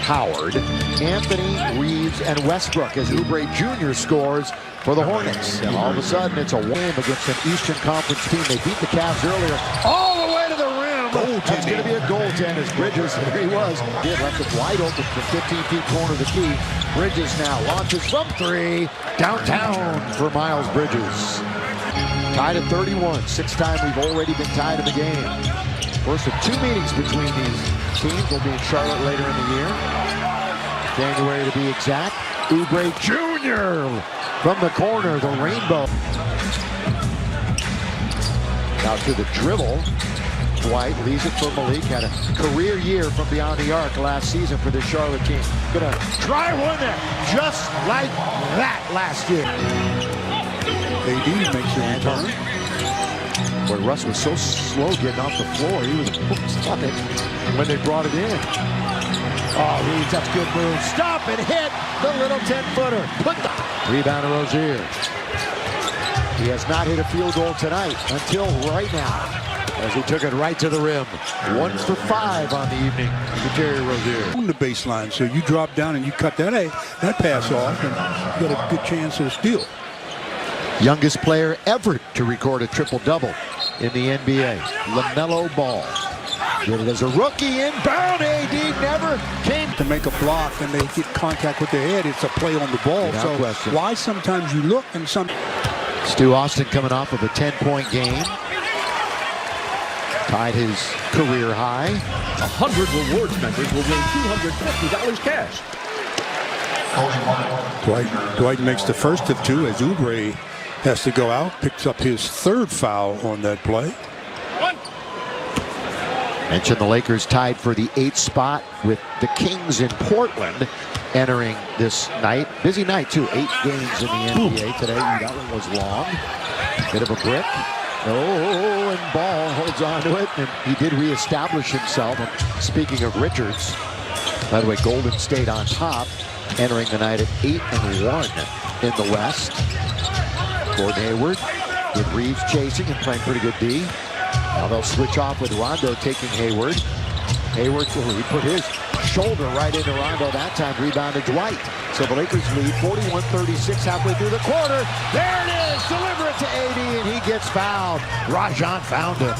Howard, Anthony, Reeves, and Westbrook as Oubre Jr. scores for the Hornets. And all of a sudden, it's a win against an Eastern Conference team. They beat the Cavs earlier, all the way to the rim. That's going to be a goaltend as Bridges, there he was. He had left it wide open from 15 feet corner of the key. Bridges now launches from 3, downtown for Miles Bridges. Tied at 31, 6th time we've already been tied in the game. First of 2 meetings between these teams will be in Charlotte later in the year. January to be exact. Oubre Jr. from the corner, the rainbow. Now to the dribble. Dwight leaves it for Malik. Had a career year from beyond the arc last season for this Charlotte team. Gonna try one there, just like that last year. AD makes a return. Boy, Russ was so slow getting off the floor. He was stunning when they brought it in. Oh, Reeves, that's good move. Stop and hit the little 10-footer. Put the rebound to Rozier. He has not hit a field goal tonight until right now, as he took it right to the rim. 1 for 5 on the evening to Terry Rozier. On the baseline, so you drop down and you cut that pass off, and you got a good chance of a steal. Youngest player ever to record a triple-double in the NBA, LaMelo Ball. Did it as a rookie, inbound. AD never came to make a block, and they get contact with their head. It's a play on the ball. Without so question. Why sometimes you look and some. Stu Austin coming off of a 10-point game. Tied his career high. 100 rewards members will win $250 cash. Dwight makes the first of 2 as Oubre has to go out. Picks up his 3rd foul on that play. Mentioned the Lakers tied for the 8th spot with the Kings in Portland entering this night. Busy night, too. 8 games in the NBA today. That one was long. Bit of a brick. Oh, and Ball holds on to it, and he did reestablish himself. And speaking of Richards, by the way, Golden State on top, entering the night at 8-1 in the West. Gordon Hayward with Reeves chasing and playing pretty good D. Now they'll switch off with Rondo taking Hayward. Hayward, he put his shoulder right into Rondo that time, rebounded Dwight. So the Lakers lead 41-36 halfway through the quarter. There it is, deliver it to AD, and he gets fouled. Rajon found him.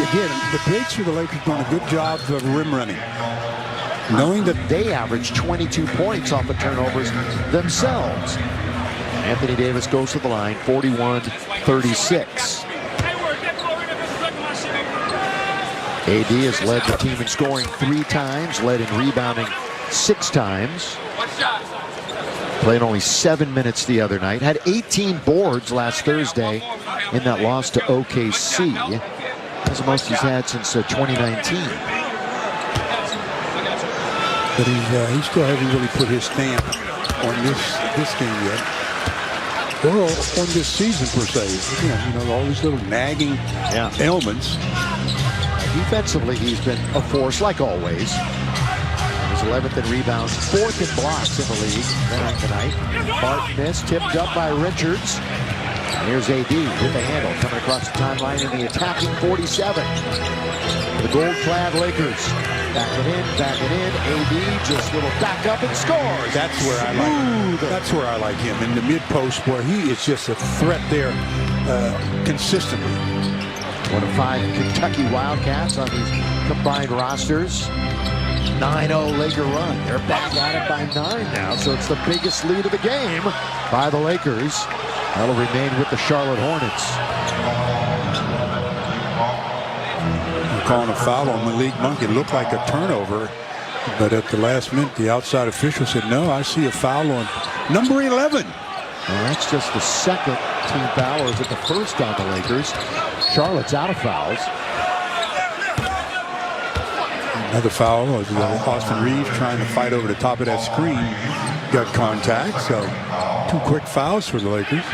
Again, the bigs for the Lakers doing a good job of rim running. Knowing that they average 22 points off of turnovers themselves. Anthony Davis goes to the line, 41-36. AD has led the team in scoring 3 times, led in rebounding 6 times. Played only 7 minutes the other night. Had 18 boards last Thursday in that loss to OKC. That's the most he's had since 2019. But he still hasn't really put his stamp on this game yet. Or on this season, per se. Again, you know, all these little nagging ailments. Defensively, he's been a force, like always. He's 11th in rebounds, 4th in blocks in the league entering tonight. Martin missed, tipped up by Richards. And here's AD with the handle coming across the timeline in the attacking 47. The gold-clad Lakers. Back it in. AD just a little back up and scores. That's where I like. That's where I like him in the mid post, where he is just a threat there consistently. One of 5 Kentucky Wildcats on these combined rosters. 9-0 Laker run. They're back at it by 9 now, so it's the biggest lead of the game by the Lakers. That'll remain with the Charlotte Hornets. We're calling a foul on Malik Monk. It looked like a turnover, but at the last minute, the outside official said, no, I see a foul on number 11. Well, that's just the 2nd team foul. Is it the first on the Lakers? Charlotte's out of fouls. Another foul was Austin Reeves trying to fight over the top of that screen. Got contact, so 2 quick fouls for the Lakers.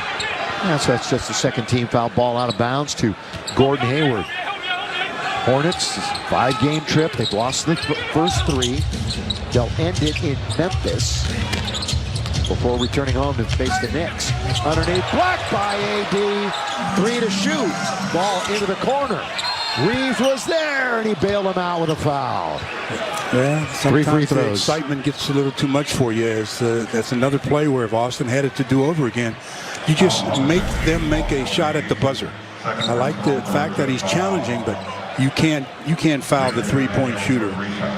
Yeah, so that's just the 2nd team foul. Ball out of bounds to Gordon Hayward. Hornets, 5-game trip. They've lost the first 3. They'll end it in Memphis before returning home to face the Knicks. Underneath, blocked by AD. 3 to shoot. Ball into the corner. Reeves was there, and he bailed him out with a foul. Yeah, 3 free sometimes the throws. excitement gets a little too much for you. That's another play where if Austin had it to do over again, you just make them make a shot at the buzzer. I like the fact that he's challenging, but you can't foul the three-point shooter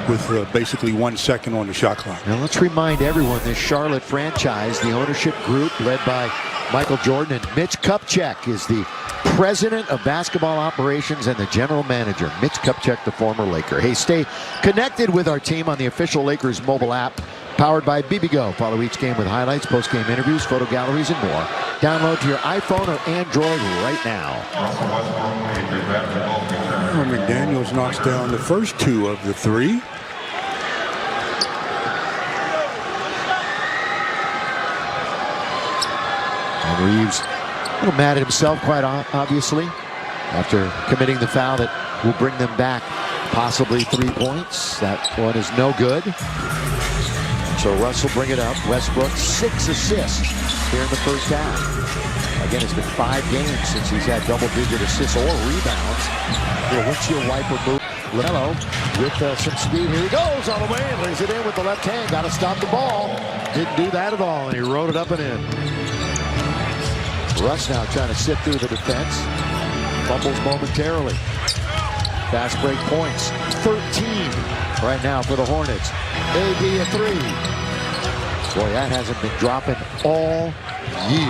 with basically 1 second on the shot clock. Now let's remind everyone, this Charlotte franchise, the ownership group led by Michael Jordan and Mitch Kupchak is the president of basketball operations and the general manager. Mitch Kupchak, the former Laker. Hey, stay connected with our team on the official Lakers mobile app, powered by BBGO. Follow each game with highlights, post-game interviews, photo galleries, and more. Download to your iPhone or Android right now. McDaniels knocks down the first 2 of the 3. And Reeves a little mad at himself, quite obviously, after committing the foul that will bring them back possibly 3 points. That one is no good. So Russell bring it up. Westbrook 6 assists here in the first half. Again, it's been 5 games since he's had double-digit assists or rebounds. The windshield wiper move. LaMelo with some speed. Here he goes all the way and lays it in with the left hand. Got to stop the ball. Didn't do that at all, and he rode it up and in. Russ now trying to sit through the defense. Fumbles momentarily. Fast break points. 13 right now for the Hornets. AD a 3. Boy, that hasn't been dropping all year.